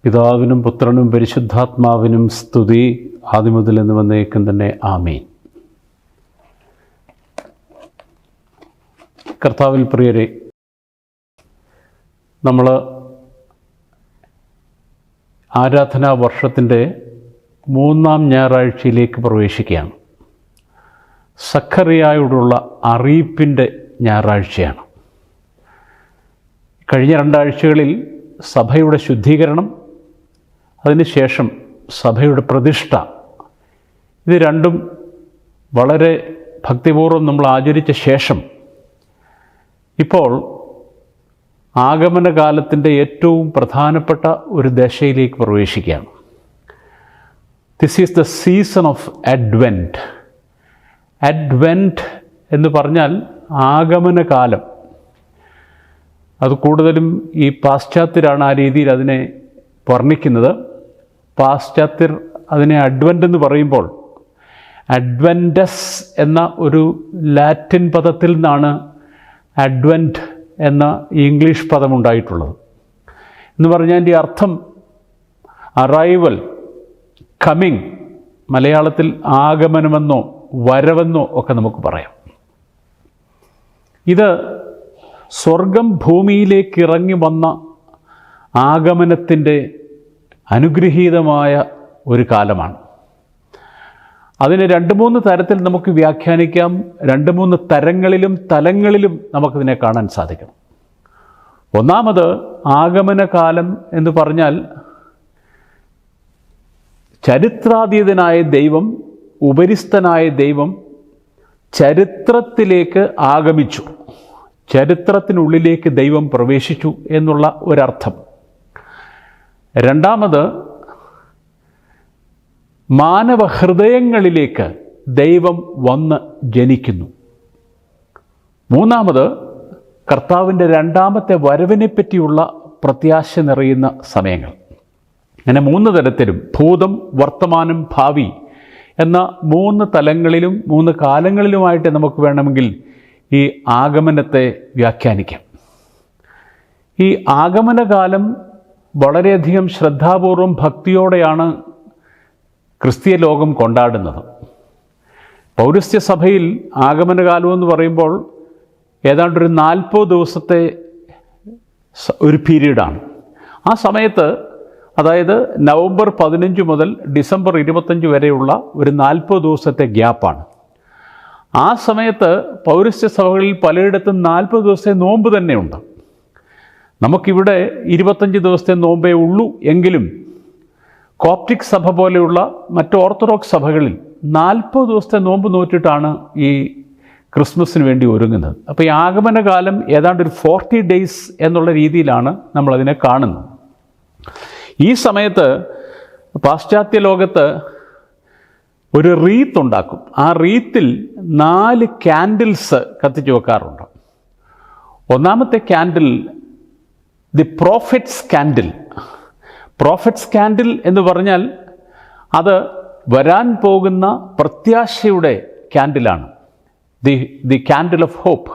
പിതാവിനും പുത്രനും പരിശുദ്ധാത്മാവിനും സ്തുതി, ആദിമുതൽ എന്ന് വന്നേക്കും തന്നെ. ആമീൻ. കർത്താവിൽ പ്രിയരെ, നമ്മൾ ആരാധനാ വർഷത്തിൻ്റെ 3-ാം ഞായറാഴ്ചയിലേക്ക് പ്രവേശിക്കുകയാണ്. സഖറിയായോടുള്ള അറിയിപ്പിൻ്റെ ഞായറാഴ്ചയാണ്. കഴിഞ്ഞ 2 ആഴ്ചകളിൽ സഭയുടെ ശുദ്ധീകരണം, അതിനുശേഷം സഭയുടെ പ്രതിഷ്ഠ, ഇത് രണ്ടും വളരെ ഭക്തിപൂർവ്വം നമ്മൾ ആചരിച്ച ശേഷം ഇപ്പോൾ ആഗമനകാലത്തിൻ്റെ ഏറ്റവും പ്രധാനപ്പെട്ട ഒരു ദശയിലേക്ക് പ്രവേശിക്കുകയാണ്. This is the season of advent. Advent എന്ന് പറഞ്ഞാൽ ആഗമനകാലം. അത് കൂടുതലും ഈ പാശ്ചാത്യരാണ് ആ രീതിയിൽ അതിനെ വർണ്ണിക്കുന്നത്. പാശ്ചാത്യർ അതിനെ അഡ്വെൻ്റ് എന്ന് പറയുമ്പോൾ അഡ്വെൻറ്റസ് എന്ന ഒരു ലാറ്റിൻ പദത്തിൽ നിന്നാണ് അഡ്വെൻറ്റ് എന്ന ഇംഗ്ലീഷ് പദമുണ്ടായിട്ടുള്ളത്. എന്ന് പറഞ്ഞാൽ അതിൻ്റെ അർത്ഥം അറൈവൽ, കമ്മിങ്. മലയാളത്തിൽ ആഗമനമെന്നോ വരവെന്നോ ഒക്കെ നമുക്ക് പറയാം. ഇത് സ്വർഗം ഭൂമിയിലേക്ക് ഇറങ്ങി വന്ന ആഗമനത്തിൻ്റെ അനുഗ്രഹീതമായ ഒരു കാലമാണ്. അതിനെ 2-3 തരത്തിൽ നമുക്ക് വ്യാഖ്യാനിക്കാം. 2-3 തരങ്ങളിലും തലങ്ങളിലും നമുക്കതിനെ കാണാൻ സാധിക്കണം. ഒന്നാമത്, ആഗമനകാലം എന്ന് പറഞ്ഞാൽ ചരിത്രാതീതനായ ദൈവം, ഉപരിസ്ഥനായ ദൈവം ചരിത്രത്തിലേക്ക് ആഗമിച്ചു, ചരിത്രത്തിനുള്ളിലേക്ക് ദൈവം പ്രവേശിച്ചു എന്നുള്ള ഒരർത്ഥം. രണ്ടാമത്, മാനവ ഹൃദയങ്ങളിലേക്ക് ദൈവം വന്ന് ജനിക്കുന്നു. മൂന്നാമത്, കർത്താവിൻ്റെ 2ാമത്തെ വരവിനെ പറ്റിയുള്ള പ്രത്യാശ നിറയുന്ന സമയങ്ങൾ. അങ്ങനെ 3 തരത്തിലും, ഭൂതം, വർത്തമാനം, ഭാവി എന്ന 3 തലങ്ങളിലും 3 കാലങ്ങളിലുമായിട്ട് നമുക്ക് വേണമെങ്കിൽ ഈ ആഗമനത്തെ വ്യാഖ്യാനിക്കാം. ഈ ആഗമനകാലം വളരെയധികം ശ്രദ്ധാപൂർവം ഭക്തിയോടെയാണ് ക്രിസ്തീയ ലോകം കൊണ്ടാടുന്നത്. പൗരസ്ത്യ സഭയിൽ ആഗമനകാലം എന്ന് പറയുമ്പോൾ ഏതാണ്ടൊരു 40 ദിവസത്തെ ഒരു പീരീഡാണ്. ആ സമയത്ത്, അതായത് നവംബർ 15 മുതൽ ഡിസംബർ 25 വരെയുള്ള ഒരു 40 ദിവസത്തെ ഗ്യാപ്പാണ്. ആ സമയത്ത് പൗരസ്ത്യ സഭകളിൽ പലയിടത്തും 40 ദിവസത്തെ നോമ്പ് തന്നെയുണ്ട്. നമുക്കിവിടെ 25 ദിവസത്തെ നോമ്പേ ഉള്ളൂ. എങ്കിലും കോപ്റ്റിക് സഭ പോലെയുള്ള മറ്റ് ഓർത്തഡോക്സ് സഭകളിൽ 40 ദിവസത്തെ നോമ്പ് നോറ്റിട്ടാണ് ഈ ക്രിസ്മസിന് വേണ്ടി ഒരുങ്ങുന്നത്. അപ്പോൾ ഈ ആഗമനകാലം ഏതാണ്ട് ഒരു 40 ഡേയ്സ് എന്നുള്ള രീതിയിലാണ് നമ്മളതിനെ കാണുന്നത്. ഈ സമയത്ത് പാശ്ചാത്യ ലോകത്ത് ഒരു റീത്ത് ഉണ്ടാക്കും. ആ റീത്തിൽ 4 ക്യാൻഡിൽസ് കത്തിച്ച് വെക്കാറുണ്ട്. ഒന്നാമത്തെ candle the prophets candle. Prophets candle എന്ന് പറഞ്ഞാൽ അത് വരാൻ പോകുന്ന പ്രത്യാശയുടെ ക്യാൻഡിലാണ്, ദി ക്യാൻഡിൽ ഓഫ് ഹോപ്പ്.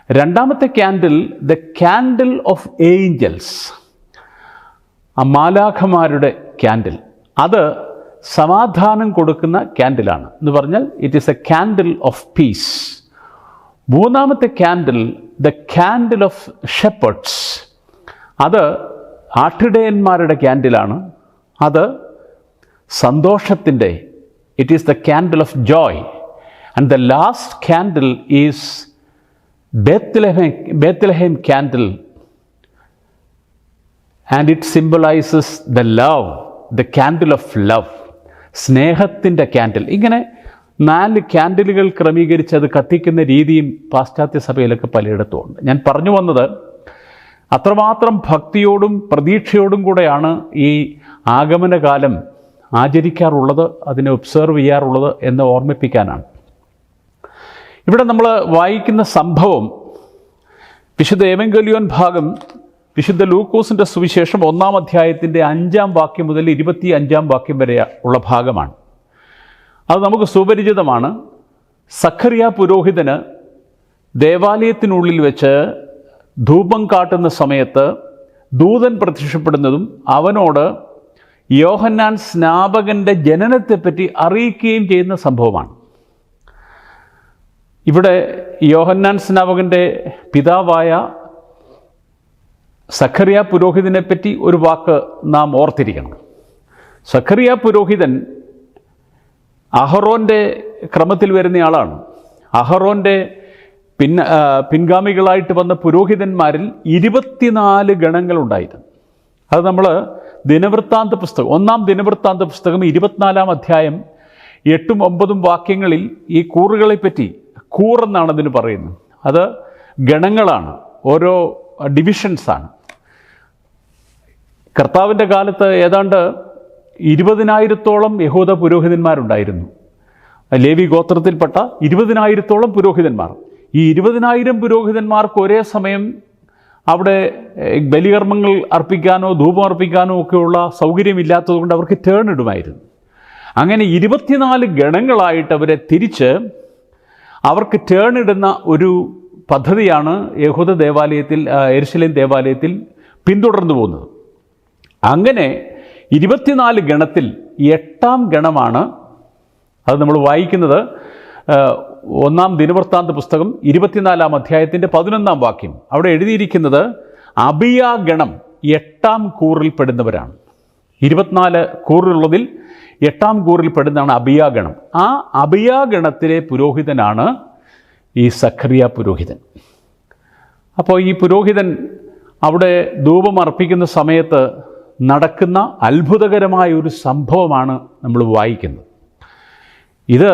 രണ്ടാമത്തെ candle the candle of angels, മാലാഖമാരുടെ ക്യാൻഡിൽ. അത് സമാധാനം കൊടുക്കുന്ന ക്യാൻഡിലാണ്. എന്ന് പറഞ്ഞാൽ it is a candle of peace. മൂന്നാമത്തെ candle the candle of shepherds. അത് ആട്ടിടയന്മാരുടെ ക്യാൻഡിലാണ്. അത് സന്തോഷത്തിൻ്റെ, it is the candle of joy. And the last candle is Bethlehem candle, and it symbolizes the love, the candle of love, സ്നേഹത്തിൻ്റെ candle. ഇങ്ങനെ 4 ക്യാൻഡിലുകൾ ക്രമീകരിച്ച് അത് കത്തിക്കുന്ന രീതിയും പാശ്ചാത്യ സഭയിലൊക്കെ പലയിടത്തും ഉണ്ട്. ഞാൻ പറഞ്ഞു വന്നത്, അത്രമാത്രം ഭക്തിയോടും പ്രതീക്ഷയോടും കൂടെയാണ് ഈ ആഗമനകാലം ആചരിക്കാറുള്ളത്, അതിനെ ഒബ്സർവ് ചെയ്യാറുള്ളത് എന്ന് ഓർമ്മിപ്പിക്കാനാണ്. ഇവിടെ നമ്മൾ വായിക്കുന്ന സംഭവം വിശുദ്ധ ഏവങ്കേലിയോൻ ഭാഗം വിശുദ്ധ ലൂക്കോസിൻ്റെ സുവിശേഷം 1-ാം അധ്യായത്തിൻ്റെ 5-ാം വാക്യം മുതൽ 25-ാം വാക്യം വരെ ഉള്ള ഭാഗമാണ്. അത് നമുക്ക് സുപരിചിതമാണ്. സഖറിയ പുരോഹിതന് ദേവാലയത്തിനുള്ളിൽ വെച്ച് ധൂപം കാട്ടുന്ന സമയത്ത് ദൂതൻ പ്രത്യക്ഷപ്പെടുന്നതും അവനോട് യോഹന്നാൻ സ്നാപകൻ്റെ ജനനത്തെപ്പറ്റി അറിയിക്കുകയും ചെയ്യുന്ന സംഭവമാണ്. ഇവിടെ യോഹന്നാൻ സ്നാപകൻ്റെ പിതാവായ സഖറിയ പുരോഹിതനെപ്പറ്റി ഒരു വാക്ക് നാം ഓർത്തിരിക്കണം. സഖറിയ പുരോഹിതൻ അഹറോൻ്റെ ക്രമത്തിൽ വരുന്നയാളാണ്. അഹറോൻ്റെ പിൻഗാമികളായിട്ട് വന്ന പുരോഹിതന്മാരിൽ 24 ഗണങ്ങളുണ്ടായിരുന്നു. അത് നമ്മൾ ദിനവൃത്താന്ത പുസ്തകം, 1 ദിനവൃത്താന്ത പുസ്തകം 24-ാം അധ്യായം 8ഉം 9ഉം വാക്യങ്ങളിൽ ഈ കൂറുകളെപ്പറ്റി, കൂറെന്നാണ് അതിന് പറയുന്നത്. അത് ഗണങ്ങളാണ്, ഓരോ ഡിവിഷൻസാണ്. കർത്താവിൻ്റെ കാലത്ത് ഏതാണ്ട് 20,000-ഓളം യഹൂദ പുരോഹിതന്മാരുണ്ടായിരുന്നു. ലേവി ഗോത്രത്തിൽപ്പെട്ട 20,000-ഓളം പുരോഹിതന്മാർ. ഈ 20,000 പുരോഹിതന്മാർക്ക് ഒരേ സമയം അവിടെ ബലികർമ്മങ്ങൾ അർപ്പിക്കാനോ ധൂപം അർപ്പിക്കാനോ ഒക്കെയുള്ള സൗകര്യമില്ലാത്തതുകൊണ്ട് അവർക്ക് ടേൺ ഇടുമായിരുന്നു. അങ്ങനെ 24 ഗണങ്ങളായിട്ട് അവരെ തിരിച്ച് അവർക്ക് ടേൺ ഇടുന്ന ഒരു പദ്ധതിയാണ് യഹൂദ ദേവാലയത്തിൽ, യെരുശലേം ദേവാലയത്തിൽ പിന്തുടർന്നു പോകുന്നത്. അങ്ങനെ 24 ഗണത്തിൽ 8-ാം ഗണമാണ്, അത് നമ്മൾ വായിക്കുന്നത് 1 ദിനവൃത്താന്ത പുസ്തകം 24-ാം അധ്യായത്തിൻ്റെ 11-ാം വാക്യം. അവിടെ എഴുതിയിരിക്കുന്നത് അബിയാ ഗണം 8-ാം കൂറിൽ പെടുന്നവരാണ്. 24 കൂറിലുള്ളതിൽ 8-ാം കൂറിൽ പെടുന്നതാണ് അബിയാ ഗണം. ആ അബിയാ ഗണത്തിലെ പുരോഹിതനാണ് ഈ സഖറിയ പുരോഹിതൻ. അപ്പോൾ ഈ പുരോഹിതൻ അവിടെ ധൂപം അർപ്പിക്കുന്ന സമയത്ത് നടക്കുന്ന അത്ഭുതകരമായ ഒരു സംഭവമാണ് നമ്മൾ വായിക്കുന്നത്. ഇത്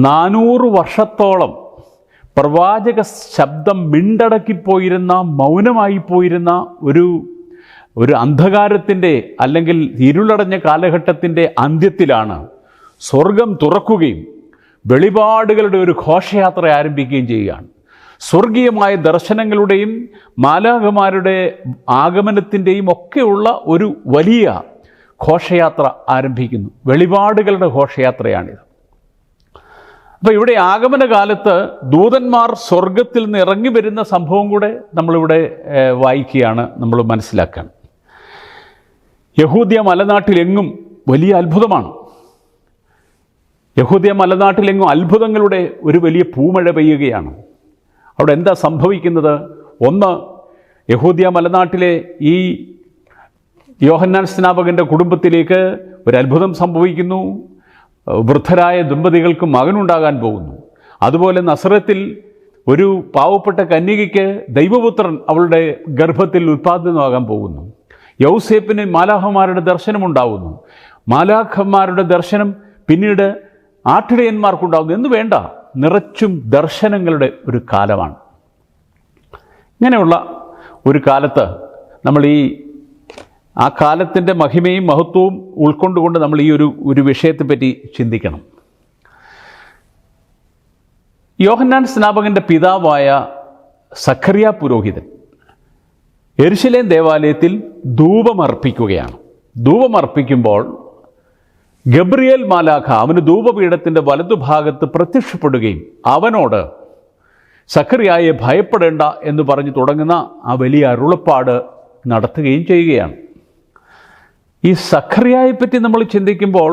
400 വർഷത്തോളം പ്രവാചക ശബ്ദം മിണ്ടടക്കിപ്പോയിരുന്ന, മൗനമായിപ്പോയിരുന്ന ഒരു അന്ധകാരത്തിൻ്റെ അല്ലെങ്കിൽ ഇരുളടഞ്ഞ കാലഘട്ടത്തിൻ്റെ അന്ത്യത്തിലാണ് സ്വർഗം തുറക്കുകയും വെളിപാടുകളുടെ ഒരു ഘോഷയാത്ര ആരംഭിക്കുകയും ചെയ്യുകയാണ്. സ്വർഗീയമായ ദർശനങ്ങളുടെയും മാലാഖമാരുടെ ആഗമനത്തിൻ്റെയും ഒക്കെയുള്ള ഒരു വലിയ ഘോഷയാത്ര ആരംഭിക്കുന്നു. വെളിപാടുകളുടെ ഘോഷയാത്രയാണിത്. അപ്പോൾ ഇവിടെ ആഗമന കാലത്ത് ദൂതന്മാർ സ്വർഗത്തിൽ നിന്ന് ഇറങ്ങി വരുന്ന സംഭവം കൂടെ നമ്മളിവിടെ വായിക്കുകയാണ്, നമ്മൾ മനസ്സിലാക്കാൻ. യഹൂദ്യ മലനാട്ടിലെങ്ങും വലിയ അത്ഭുതമാണ്. യഹൂദ്യ മലനാട്ടിലെങ്ങും അത്ഭുതങ്ങളുടെ ഒരു വലിയ പൂമഴ പെയ്യുകയാണ്. അവിടെ എന്താ സംഭവിക്കുന്നത്? ഒന്ന്, യഹൂദ്യ മലനാട്ടിലെ ഈ യോഹന്നാൻ സ്നാപകൻ്റെ കുടുംബത്തിലേക്ക് ഒരു അത്ഭുതം സംഭവിക്കുന്നു. വൃദ്ധരായ ദമ്പതികൾക്ക് മകനുണ്ടാകാൻ പോകുന്നു. അതുപോലെ നസറത്തിൽ ഒരു പാവപ്പെട്ട കന്യകയ്ക്ക് ദൈവപുത്രൻ അവളുടെ ഗർഭത്തിൽ ഉൽപ്പാദനമാകാൻ പോകുന്നു. യൗസേപ്പിന് മാലാഖമാരുടെ ദർശനമുണ്ടാകുന്നു. മാലാഖമാരുടെ ദർശനം പിന്നീട് ആട്ടിടയന്മാർക്കുണ്ടാകുന്നു എന്ന് വേണ്ട, നിറച്ചും ദർശനങ്ങളുടെ ഒരു കാലമാണ്. ഇങ്ങനെയുള്ള ഒരു കാലത്ത് നമ്മൾ ആ കാലത്തിൻ്റെ മഹിമയും മഹത്വവും ഉൾക്കൊണ്ടുകൊണ്ട് നമ്മൾ ഈ ഒരു വിഷയത്തെപ്പറ്റി ചിന്തിക്കണം. യോഹന്നാൻ സ്നാപകൻ്റെ പിതാവായ സഖറിയ പുരോഹിതൻ യെരുശലേം ദേവാലയത്തിൽ ധൂപമർപ്പിക്കുകയാണ്. ധൂപമർപ്പിക്കുമ്പോൾ ഗബ്രിയേൽ മാലാഖ അവന് ധൂപപീഠത്തിൻ്റെ വലതുഭാഗത്ത് പ്രത്യക്ഷപ്പെടുകയും അവനോട് സഖറിയായെ ഭയപ്പെടേണ്ട എന്ന് പറഞ്ഞു തുടങ്ങുന്ന ആ വലിയ അരുളപ്പാട് നടത്തുകയും ചെയ്യുകയാണ്. ഈ സഖറിയായെപ്പറ്റി നമ്മൾ ചിന്തിക്കുമ്പോൾ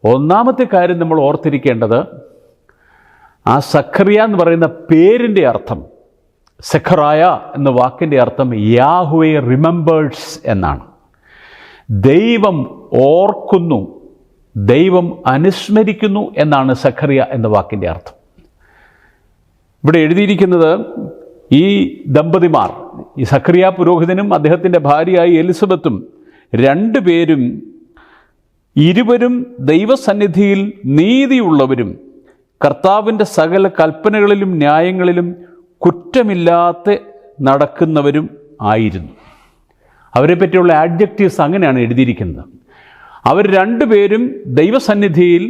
ഒന്നാമത്തെ കാര്യം നമ്മൾ ഓർത്തിരിക്കേണ്ടത്, ആ സഖറിയ എന്ന് പറയുന്ന പേരിൻ്റെ അർത്ഥം, സെഖറായ എന്ന വാക്കിൻ്റെ അർത്ഥം യാഹ്വേ റിമെമ്പേഴ്സ് എന്നാണ്. ദൈവം ഓർക്കുന്നു, ദൈവം അനുസ്മരിക്കുന്നു എന്നാണ് സഖറിയ എന്ന വാക്കിൻ്റെ അർത്ഥം. ഇവിടെ എഴുതിയിരിക്കുന്നത് ഈ ദമ്പതിമാർ, ഈ സഖറിയ പുരോഹിതനും അദ്ദേഹത്തിൻ്റെ ഭാര്യയായി എലിസബത്തും രണ്ടുപേരും ഇരുവരും ദൈവസന്നിധിയിൽ നീതിയുള്ളവരും കർത്താവിൻ്റെ സകല കൽപ്പനകളിലും ന്യായങ്ങളിലും കുറ്റമില്ലാതെ നടക്കുന്നവരും ആയിരുന്നു. അവരെ പറ്റിയുള്ള ആഡ്ജക്റ്റീവ്സ് അങ്ങനെയാണ് എഴുതിയിരിക്കുന്നത്. അവർ രണ്ടുപേരും ദൈവസന്നിധിയിൽ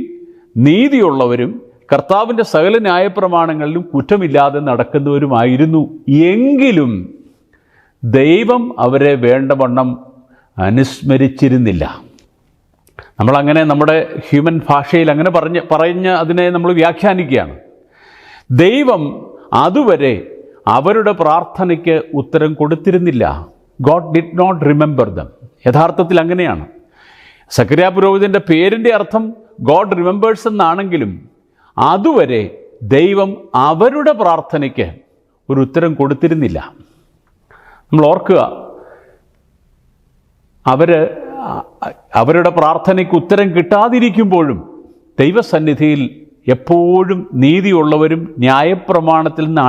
നീതിയുള്ളവരും കർത്താവിൻ്റെ സകല ന്യായപ്രമാണങ്ങളിലും കുറ്റമില്ലാതെ നടക്കുന്നവരുമായിരുന്നു. എങ്കിലും ദൈവം അവരെ വേണ്ടവണ്ണം അനുസ്മരിച്ചിരുന്നില്ല. നമ്മളങ്ങനെ നമ്മുടെ ഹ്യൂമൻ ഭാഷയിൽ അങ്ങനെ പറഞ്ഞ് അതിനെ നമ്മൾ വ്യാഖ്യാനിക്കുകയാണ്. ദൈവം അതുവരെ അവരുടെ പ്രാർത്ഥനയ്ക്ക് ഉത്തരം കൊടുത്തിരുന്നില്ല. God did not remember them. യഥാർത്ഥത്തിൽ അങ്ങനെയാണ്. സക്കറിയ പുരോഹിതൻ്റെ പേരിൻ്റെ അർത്ഥം ഗോഡ് റിമെമ്പേഴ്സ് എന്നാണെങ്കിലും അതുവരെ ദൈവം അവരുടെ പ്രാർത്ഥനയ്ക്ക് ഒരു ഉത്തരം കൊടുത്തിരുന്നില്ല. നമ്മൾ ഓർക്കുക, അവരുടെ പ്രാർത്ഥനയ്ക്ക് ഉത്തരം കിട്ടാതിരിക്കുമ്പോഴും ദൈവസന്നിധിയിൽ എപ്പോഴും നീതിയുള്ളവരും ന്യായപ്രമാണത്തിൽ നിന്ന്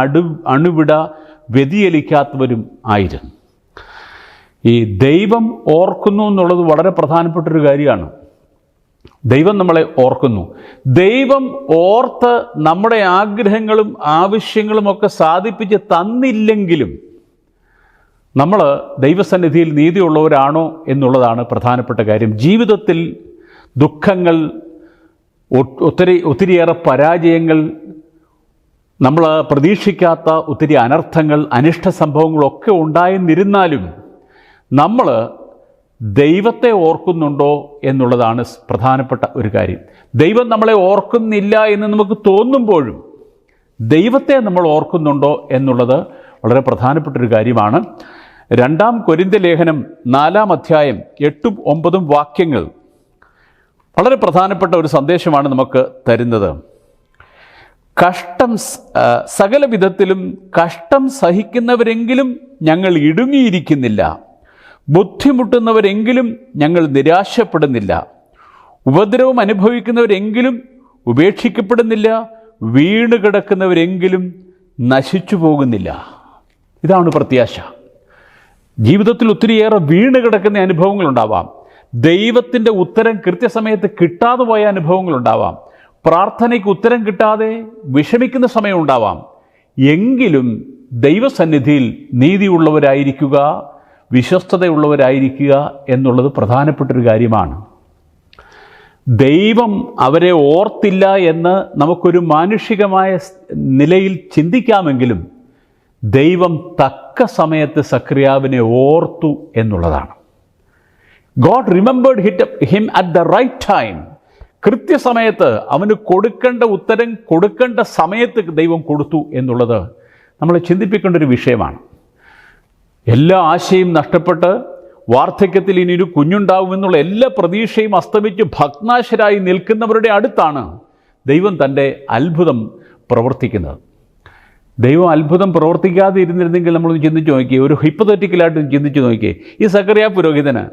അണുവിട വ്യതിചലിക്കാത്തവരും ആയിരുന്നു. ഈ ദൈവം ഓർക്കുന്നു എന്നുള്ളത് വളരെ പ്രധാനപ്പെട്ടൊരു കാര്യമാണ്. ദൈവം നമ്മളെ ഓർക്കുന്നു. ദൈവം ഓർത്ത് നമ്മുടെ ആഗ്രഹങ്ങളും ആവശ്യങ്ങളും ഒക്കെ സാധിപ്പിച്ച് തന്നില്ലെങ്കിലും നമ്മൾ ദൈവസന്നിധിയിൽ നീതിയുള്ളവരാണോ എന്നുള്ളതാണ് പ്രധാനപ്പെട്ട കാര്യം. ജീവിതത്തിൽ ദുഃഖങ്ങൾ, ഒത്തിരിയേറെ പരാജയങ്ങൾ, നമ്മൾ പ്രതീക്ഷിക്കാത്ത ഒത്തിരി അനർത്ഥങ്ങൾ, അനിഷ്ട സംഭവങ്ങളൊക്കെ ഉണ്ടായെന്നിരുന്നാലും നമ്മൾ ദൈവത്തെ ഓർക്കുന്നുണ്ടോ എന്നുള്ളതാണ് പ്രധാനപ്പെട്ട ഒരു കാര്യം. ദൈവം നമ്മളെ ഓർക്കുന്നില്ല എന്ന് നമുക്ക് തോന്നുമ്പോഴും ദൈവത്തെ നമ്മൾ ഓർക്കുന്നുണ്ടോ എന്നുള്ളത് വളരെ പ്രധാനപ്പെട്ടൊരു കാര്യമാണ്. 2 കൊരിന്ത്യർ ലേഖനം 4-ാം അധ്യായം 8-9 വാക്യങ്ങൾ വളരെ പ്രധാനപ്പെട്ട ഒരു സന്ദേശമാണ് നമുക്ക് തരുന്നത്. സകല വിധത്തിലും കഷ്ടം സഹിക്കുന്നവരെങ്കിലും ഞങ്ങൾ ഇടുങ്ങിയിരിക്കുന്നില്ല, ബുദ്ധിമുട്ടുന്നവരെങ്കിലും ഞങ്ങൾ നിരാശപ്പെടുന്നില്ല, ഉപദ്രവം അനുഭവിക്കുന്നവരെങ്കിലും ഉപേക്ഷിക്കപ്പെടുന്നില്ല, വീണ് കിടക്കുന്നവരെങ്കിലും നശിച്ചു പോകുന്നില്ല. ഇതാണ് പ്രത്യാശ. ജീവിതത്തിൽ ഒത്തിരിയേറെ വീണ് കിടക്കുന്ന അനുഭവങ്ങളുണ്ടാവാം. ദൈവത്തിൻ്റെ ഉത്തരം കൃത്യസമയത്ത് കിട്ടാതെ പോയ അനുഭവങ്ങളുണ്ടാവാം. പ്രാർത്ഥനയ്ക്ക് ഉത്തരം കിട്ടാതെ വിഷമിക്കുന്ന സമയമുണ്ടാവാം. എങ്കിലും ദൈവസന്നിധിയിൽ നീതിയുള്ളവരായിരിക്കുക, വിശ്വസ്തതയുള്ളവരായിരിക്കുക എന്നുള്ളത് പ്രധാനപ്പെട്ടൊരു കാര്യമാണ്. ദൈവം അവരെ ഓർത്തില്ല എന്ന് നമുക്കൊരു മാനുഷികമായ നിലയിൽ ചിന്തിക്കാമെങ്കിലും ദൈവം തക്ക സമയത്ത് സക്രിയാവിനെ ഓർത്തു എന്നുള്ളതാണ്. God remembered him at the right time. കൃത്യസമയത്ത് അവന് കൊടുക്കേണ്ട ഉത്തരം കൊടുക്കേണ്ട സമയത്ത് ദൈവം കൊടുത്തു എന്നുള്ളത് നമ്മളെ ചിന്തിപ്പിക്കേണ്ട ഒരു വിഷയമാണ്. എല്ലാ ആശയും നഷ്ടപ്പെട്ട് വാർദ്ധക്യത്തിൽ ഇനിയൊരു കുഞ്ഞുണ്ടാവുമെന്നുള്ള എല്ലാ പ്രതീക്ഷയും അസ്തമിച്ച് ഭഗ്നാശരായി നിൽക്കുന്നവരുടെ അടുത്താണ് ദൈവം തൻ്റെ അത്ഭുതം പ്രവർത്തിക്കുന്നത്. ദൈവം അത്ഭുതം പ്രവർത്തിക്കാതെ ഇരുന്നിരുന്നെങ്കിൽ നമ്മളൊന്ന് ചിന്തിച്ച് നോക്കിയേ, ഒരു ഹിപ്പത്തറ്റിക്കലായിട്ട് ചിന്തിച്ച് നോക്കിയേ. ഈ സക്കറിയ പുരോഹിതന്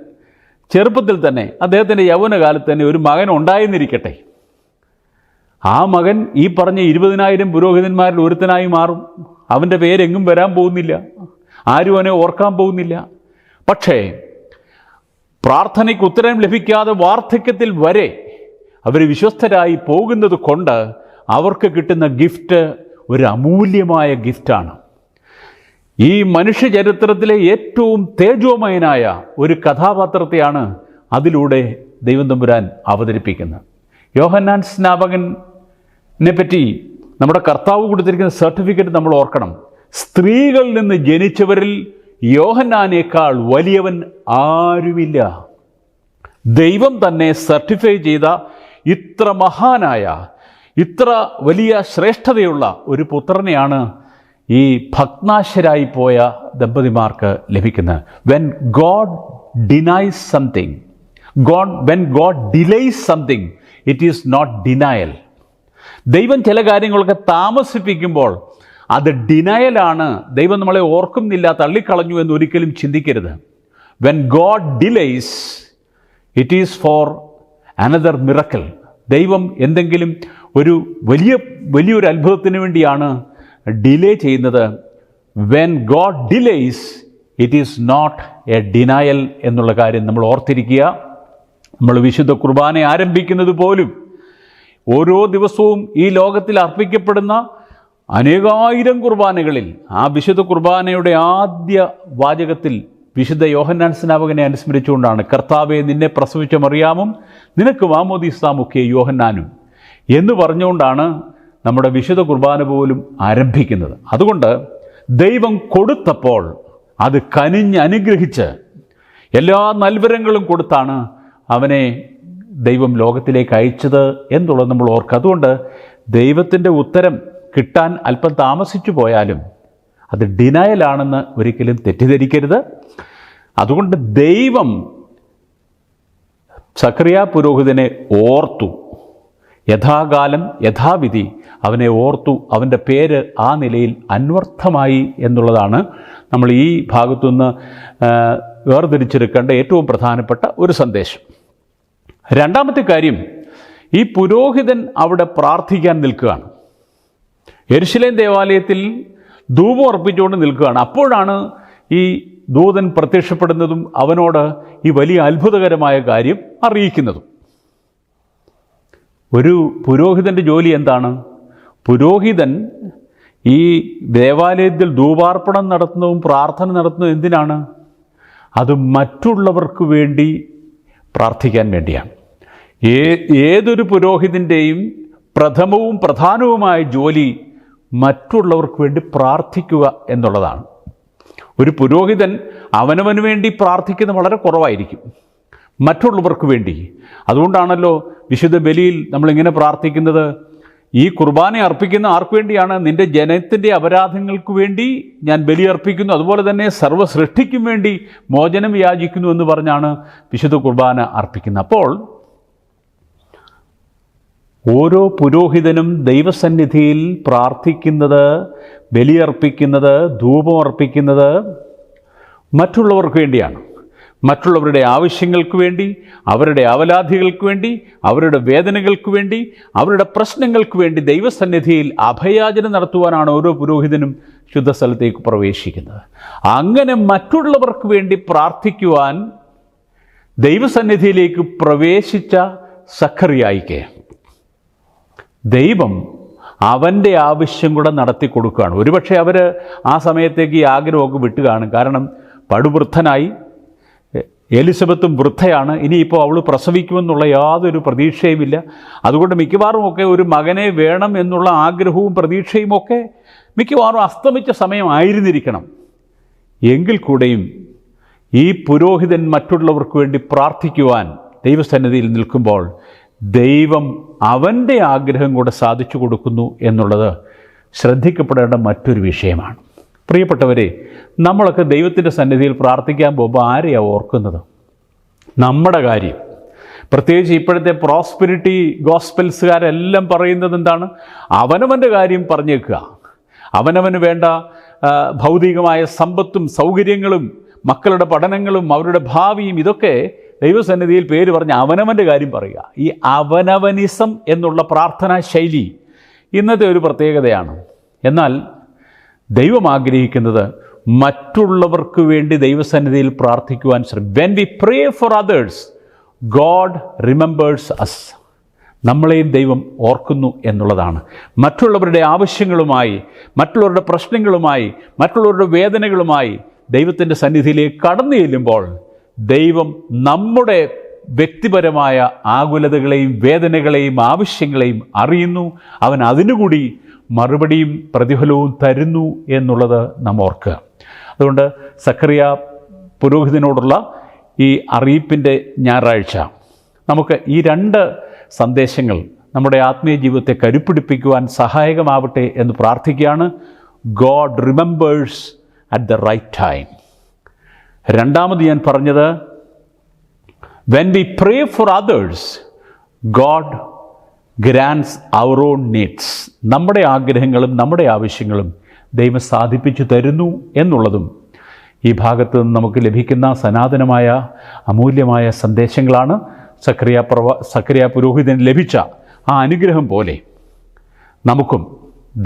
ചെറുപ്പത്തിൽ തന്നെ, അദ്ദേഹത്തിൻ്റെ യൗവനകാലത്ത് തന്നെ ഒരു മകൻ ഉണ്ടായെന്നിരിക്കട്ടെ. ആ മകൻ ഈ പറഞ്ഞ 20,000 പുരോഹിതന്മാരിൽ ഒരുത്തനായി മാറും. അവൻ്റെ പേരെങ്ങും വരാൻ പോകുന്നില്ല, ആരും അവനെ ഓർക്കാൻ പോകുന്നില്ല. പക്ഷേ പ്രാർത്ഥനയ്ക്ക് ഉത്തരം ലഭിക്കാതെ വാർദ്ധക്യത്തിൽ വരെ അവർ വിശ്വസ്തരായി പോകുന്നത് കൊണ്ട് അവർക്ക് കിട്ടുന്ന ഗിഫ്റ്റ് ഒരു അമൂല്യമായ ഗിഫ്റ്റാണ്. ഈ മനുഷ്യ ചരിത്രത്തിലെ ഏറ്റവും തേജോമയനായ ഒരു കഥാപാത്രത്തെയാണ് അതിലൂടെ ദൈവം തമ്പുരാൻ അവതരിപ്പിക്കുന്നത്. യോഹന്നാൻ സ്നാപകനെ പറ്റി നമ്മുടെ കർത്താവ് കൊടുത്തിരിക്കുന്ന സർട്ടിഫിക്കറ്റ് നമ്മൾ ഓർക്കണം. സ്ത്രീകളിൽ നിന്ന് ജനിച്ചവരിൽ യോഹന്നാനേക്കാൾ വലിയവൻ ആരുമില്ല. ദൈവം തന്നെ സർട്ടിഫൈ ചെയ്ത ഇത്ര മഹാനായ, ഇത്ര വലിയ ശ്രേഷ്ഠതയുള്ള ഒരു പുത്രനെയാണ് ഈ ഭഗ്നാശരായി പോയ ദമ്പതിമാർക്ക് ലഭിക്കുന്നത്. When God denies something, when God delays something, it is not denial. ദൈവം ചില കാര്യങ്ങളൊക്കെ താമസിപ്പിക്കുമ്പോൾ അത് ഡിനയലാണ്. ദൈവം നമ്മളെ ഓർക്കുന്നില്ല, തള്ളിക്കളഞ്ഞു എന്ന് ഒരിക്കലും ചിന്തിക്കരുത്. When God delays, it is for another miracle. ദൈവം എന്തെങ്കിലും ഒരു വലിയൊരു അത്ഭുതത്തിന് വേണ്ടിയാണ് ഡിലേ ചെയ്യുന്നത്. When God delays, it is not a denial എന്നുള്ള കാര്യം നമ്മൾ ഓർത്തിരിക്കുക. നമ്മൾ വിശുദ്ധ കുർബാന ആരംഭിക്കുന്നത് പോലും ഓരോ ദിവസവും ഈ ലോകത്തിൽ അർപ്പിക്കപ്പെടുന്ന അനേകായിരം കുർബാനകളിൽ ആ വിശുദ്ധ കുർബാനയുടെ ആദ്യ വാചകത്തിൽ വിശുദ്ധ യോഹന്നാൻ സ്നാപകനെ അനുസ്മരിച്ചുകൊണ്ടാണ് കർത്താവെ നിന്നെ പ്രസവിച്ച മറിയാമും നിനക്ക് മാമോദീസ മുഖ്യ യോഹന്നാനും എന്ന് പറഞ്ഞുകൊണ്ടാണ് നമ്മുടെ വിശുദ്ധ കുർബാന പോലും ആരംഭിക്കുന്നത്. അതുകൊണ്ട് ദൈവം കൊടുത്തപ്പോൾ അത് കനിഞ്ഞ് അനുഗ്രഹിച്ച് എല്ലാ നൽവരങ്ങളും കൊടുത്താണ് അവനെ ദൈവം ലോകത്തിലേക്ക് അയച്ചത് എന്നുള്ളത് നമ്മൾ ഓർക്കുക. അതുകൊണ്ട് ദൈവത്തിൻ്റെ ഉത്തരം കിട്ടാൻ അല്പം താമസിച്ചു പോയാലും അത് ഡിനയലാണെന്ന് ഒരിക്കലും തെറ്റിദ്ധരിക്കരുത്. അതുകൊണ്ട് ദൈവം സക്കറിയ പുരോഹിതനെ ഓർത്തു. യഥാകാലം യഥാവിധി അവനെ ഓർത്തു. അവൻ്റെ പേര് ആ നിലയിൽ അന്വർത്ഥമായി എന്നുള്ളതാണ് നമ്മൾ ഈ ഭാഗത്തുനിന്ന് വേർതിരിച്ചെടുക്കേണ്ട ഏറ്റവും പ്രധാനപ്പെട്ട ഒരു സന്ദേശം. രണ്ടാമത്തെ കാര്യം, ഈ പുരോഹിതൻ അവിടെ പ്രാർത്ഥിക്കാൻ നിൽക്കുകയാണ്. യെരുശലേം ദേവാലയത്തിൽ ധൂപം അർപ്പിച്ചുകൊണ്ട് നിൽക്കുകയാണ്. അപ്പോഴാണ് ഈ ദൂതൻ പ്രത്യക്ഷപ്പെടുന്നതും അവനോട് ഈ വലിയ അത്ഭുതകരമായ കാര്യം അറിയിക്കുന്നതും. ഒരു പുരോഹിതൻ്റെ ജോലി എന്താണ്? പുരോഹിതൻ ഈ ദേവാലയത്തിൽ ധൂപാർപ്പണം നടത്തുന്നതും പ്രാർത്ഥന നടത്തുന്നതും എന്തിനാണ്? അത് മറ്റുള്ളവർക്ക് വേണ്ടി പ്രാർത്ഥിക്കാൻ വേണ്ടിയാണ്. ഏതൊരു പുരോഹിതൻ്റെയും പ്രഥമവും പ്രധാനവുമായ ജോലി മറ്റുള്ളവർക്ക് വേണ്ടി പ്രാർത്ഥിക്കുക എന്നുള്ളതാണ്. ഒരു പുരോഹിതൻ അവനവന് വേണ്ടി പ്രാർത്ഥിക്കുന്നത് വളരെ കുറവായിരിക്കും, മറ്റുള്ളവർക്ക് വേണ്ടി. അതുകൊണ്ടാണല്ലോ വിശുദ്ധ ബലിയിൽ നമ്മളിങ്ങനെ പ്രാർത്ഥിക്കുന്നത്, ഈ കുർബാന അർപ്പിക്കുന്ന ആർക്ക് വേണ്ടിയാണ്? നിൻ്റെ ജനത്തിൻ്റെ അപരാധങ്ങൾക്ക് വേണ്ടി ഞാൻ ബലി അർപ്പിക്കുന്നു, അതുപോലെ തന്നെ സർവ്വ സൃഷ്ടിക്കും വേണ്ടി മോചനം യാചിക്കുന്നു എന്ന് പറഞ്ഞാണ് വിശുദ്ധ കുർബാന അർപ്പിക്കുന്നത്. അപ്പോൾ ഓരോ പുരോഹിതനും ദൈവസന്നിധിയിൽ പ്രാർത്ഥിക്കുന്നത്, ബലിയർപ്പിക്കുന്നത്, ധൂപം അർപ്പിക്കുന്നത് മറ്റുള്ളവർക്ക് വേണ്ടിയാണ്. മറ്റുള്ളവരുടെ ആവശ്യങ്ങൾക്ക് വേണ്ടി, അവരുടെ അവലാധികൾക്ക് വേണ്ടി, അവരുടെ വേദനകൾക്ക് വേണ്ടി, അവരുടെ പ്രശ്നങ്ങൾക്ക് വേണ്ടി ദൈവസന്നിധിയിൽ അഭയാചന നടത്തുവാനാണ് ഓരോ പുരോഹിതനും ശുദ്ധസ്ഥലത്തേക്ക് പ്രവേശിക്കുന്നത്. അങ്ങനെ മറ്റുള്ളവർക്ക് വേണ്ടി പ്രാർത്ഥിക്കുവാൻ ദൈവസന്നിധിയിലേക്ക് പ്രവേശിച്ച സഖറിയായിക്ക് ദൈവം അവൻ്റെ ആവശ്യം കൂടെ നടത്തി കൊടുക്കുകയാണ്. ഒരുപക്ഷെ അവർ ആ സമയത്തേക്ക് ഈ ആഗ്രഹമൊക്കെ വിട്ട് കാണും. കാരണം പടുവൃദ്ധനായി, എലിസബത്തും വൃദ്ധയാണ്, ഇനിയിപ്പോൾ അവൾ പ്രസവിക്കുമെന്നുള്ള യാതൊരു പ്രതീക്ഷയുമില്ല. അതുകൊണ്ട് മിക്കവാറുമൊക്കെ ഒരു മകനെ വേണം എന്നുള്ള ആഗ്രഹവും പ്രതീക്ഷയുമൊക്കെ മിക്കവാറും അസ്തമിച്ച സമയമായിരുന്നിരിക്കണം. എങ്കിൽ കൂടെയും ഈ പുരോഹിതൻ മറ്റുള്ളവർക്ക് വേണ്ടി പ്രാർത്ഥിക്കുവാൻ ദൈവസന്നിധിയിൽ നിൽക്കുമ്പോൾ ദൈവം അവൻ്റെ ആഗ്രഹം കൂടെ സാധിച്ചു കൊടുക്കുന്നു എന്നുള്ളത് ശ്രദ്ധിക്കപ്പെടേണ്ട മറ്റൊരു വിഷയമാണ്. പ്രിയപ്പെട്ടവരെ, നമ്മളൊക്കെ ദൈവത്തിൻ്റെ സന്നിധിയിൽ പ്രാർത്ഥിക്കാൻ പോകുമ്പോൾ ആരെയാണ് ഓർക്കുന്നത്? നമ്മുടെ കാര്യം. പ്രത്യേകിച്ച് ഇപ്പോഴത്തെ പ്രോസ്പെരിറ്റി ഗോസ്പെൽസുകാരെല്ലാം പറയുന്നത് എന്താണ്? അവനവൻ്റെ കാര്യം പറഞ്ഞേക്കുക. അവനവന് വേണ്ട ഭൗതികമായ സമ്പത്തും സൗകര്യങ്ങളും മക്കളുടെ പഠനങ്ങളും അവരുടെ ഭാവിയും ഇതൊക്കെ ദൈവസന്നിധിയിൽ പേര് പറഞ്ഞ് അവനവൻ്റെ കാര്യം പറയുക. ഈ അവനവനിസം എന്നുള്ള പ്രാർത്ഥനാ ശൈലി ഇന്നത്തെ ഒരു പ്രത്യേകതയാണ്. എന്നാൽ ദൈവം ആഗ്രഹിക്കുന്നത് മറ്റുള്ളവർക്ക് വേണ്ടി ദൈവസന്നിധിയിൽ പ്രാർത്ഥിക്കുവാൻ when we pray for others God remembers us. നമ്മളെയും ദൈവം ഓർക്കുന്നു എന്നുള്ളതാണ്. മറ്റുള്ളവരുടെ ആവശ്യങ്ങളുമായി, മറ്റുള്ളവരുടെ പ്രശ്നങ്ങളുമായി, മറ്റുള്ളവരുടെ വേദനകളുമായി ദൈവത്തിൻ്റെ സന്നിധിയിലേക്ക് കടന്നു ചെല്ലുമ്പോൾ ദൈവം നമ്മുടെ വ്യക്തിപരമായ ആകുലതകളെയും വേദനകളെയും ആവശ്യങ്ങളെയും അറിയുന്നു. അവൻ അതിനുകൂടി മറുപടിയും പ്രതിഫലവും തരുന്നു എന്നുള്ളത് നാം ഓർക്കുക. അതുകൊണ്ട് സക്കറിയ പുരോഹിതനോടുള്ള ഈ അറിയിപ്പിൻ്റെ ഞായറാഴ്ച നമുക്ക് ഈ രണ്ട് സന്ദേശങ്ങൾ നമ്മുടെ ആത്മീയ ജീവിതത്തെ കരുപ്പിടിപ്പിക്കുവാൻ സഹായകമാവട്ടെ എന്ന് പ്രാർത്ഥിക്കുകയാണ്. God remembers at the right time. രണ്ടാമത് ഞാൻ പറഞ്ഞത്, when we pray for others God grants our own needs. നമ്മുടെ ആഗ്രഹങ്ങളും നമ്മുടെ ആവശ്യങ്ങളും ദൈവം സാധിപ്പിച്ചു തരുന്നു എന്നുള്ളതും ഈ ഭാഗത്ത് നിന്ന് നമുക്ക് ലഭിക്കുന്ന സനാതനമായ അമൂല്യമായ സന്ദേശങ്ങളാണ്. സക്കറിയ പുരോഹിതന് ലഭിച്ച ആ അനുഗ്രഹം പോലെ നമുക്കും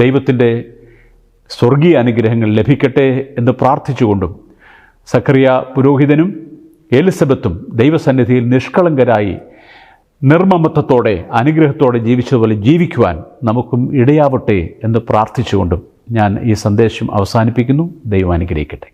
ദൈവത്തിൻ്റെ സ്വർഗീയ അനുഗ്രഹങ്ങൾ ലഭിക്കട്ടെ എന്ന് പ്രാർത്ഥിച്ചുകൊണ്ടും സക്കറിയ പുരോഹിതനും എലിസബത്തും ദൈവസന്നിധിയിൽ നിഷ്കളങ്കരായി നിർമ്മമത്വത്തോടെ അനുഗ്രഹത്തോടെ ജീവിച്ചതുപോലെ ജീവിക്കുവാൻ നമുക്കും ഇടയാവട്ടെ എന്ന് പ്രാർത്ഥിച്ചുകൊണ്ടും ഞാൻ ഈ സന്ദേശം അവസാനിപ്പിക്കുന്നു. ദൈവം അനുഗ്രഹിക്കട്ടെ.